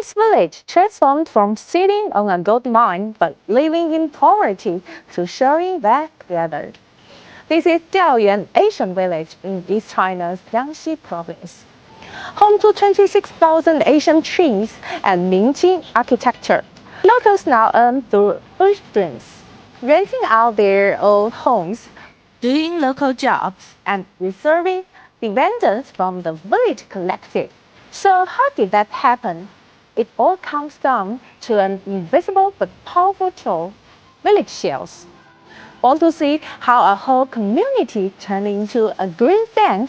This village transformed from sitting on a gold mine but living in poverty to sharing that together. This is Diaoyuan Ancient Village in East China's Jiangxi Province. Home to 26,000 ancient trees and Mingqing architecture, locals now earn through footprints, renting out their old homes, doing local jobs, and reserving descendants from the village collective. So how did that happen? It all comes down to an invisible but powerful tool, village shells. Want to see how a whole community turned into a green thing?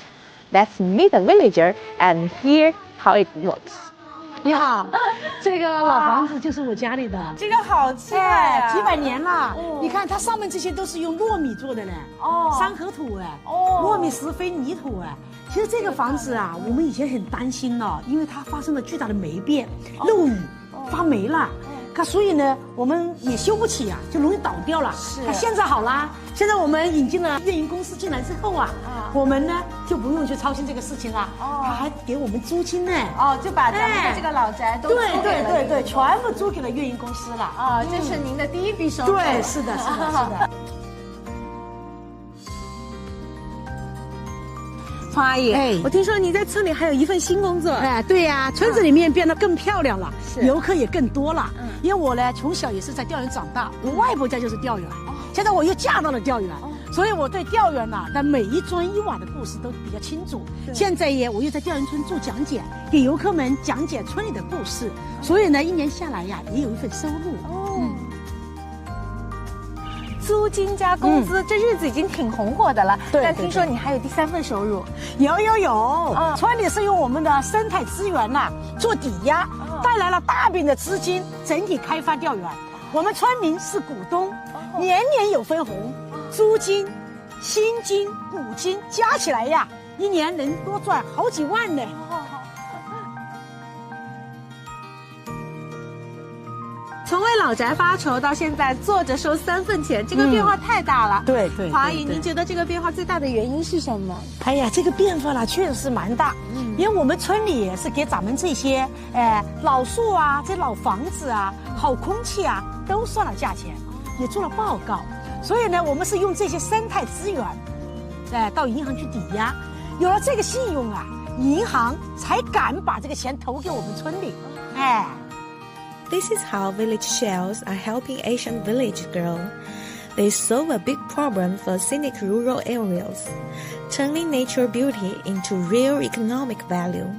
Let's meet a villager and hear how it works. 你好，这个老房子就是我家里的，这个好气派啊，几百年了。你看它上面这些都是用糯米做的嘞，山河土哎，糯米石灰泥土哎。其实这个房子啊，我们以前很担心了，因为它发生了巨大的霉变、漏雨、发霉了。所以呢，我们也修不起啊，就容易倒掉了。是。现在好啦，现在我们引进了运营公司进来之后啊，我们呢就不用去操心这个事情了。他还给我们租金呢。就把咱们的这个老宅都租给了对，全部租给了运营公司了。这是您的第一笔收入。对，是的。黄阿姨，我听说你在村里还有一份新工作。对呀，村子里面变得更漂亮了，游客也更多了。因为我呢，从小也是在调园长大，我外婆家就是调园，现在我又嫁到了调园，所以我对调园的每一砖一瓦的故事都比较清楚。现在我又在调园村做讲解，给游客们讲解村里的故事，所以呢，一年下来呀，也有一份收入。租金加工资，这日子已经挺红火的了。但听说你还有第三份收入。有，村里是用我们的生态资源做抵押，带来了大笔的资金，整体开发调园。我们村民是股东，年年有分红，租金、薪金、股金加起来呀，一年能多赚好几万呢。从为老宅发愁到现在坐着收3份钱，这个变化太大了。对。黄阿姨，您觉得这个变化最大的原因是什么？哎呀，这个变化呢确实是蛮大。因为我们村里是给咱们这些老树啊、这老房子啊、好空气啊都算了价钱，也做了报告。所以呢，我们是用这些生态资源，到银行去抵押。有了这个信用啊，银行才敢把这个钱投给我们村里。This is how village shells are helping Asian village grow. They solve a big problem for scenic rural areas, turning natural beauty into real economic value.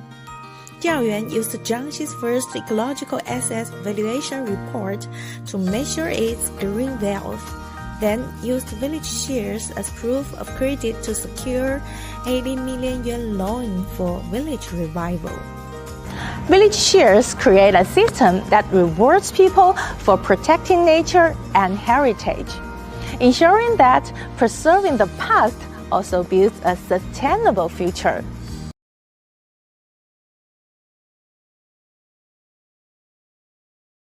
Diaoyuan used Jiangxi's first ecological assets valuation report to measure its green wealth, then used village shares as proof of credit to secure 80 million yuan loan for village revival. Village shares create a system that rewards people for protecting nature and heritage, ensuring that preserving the past also builds a sustainable future.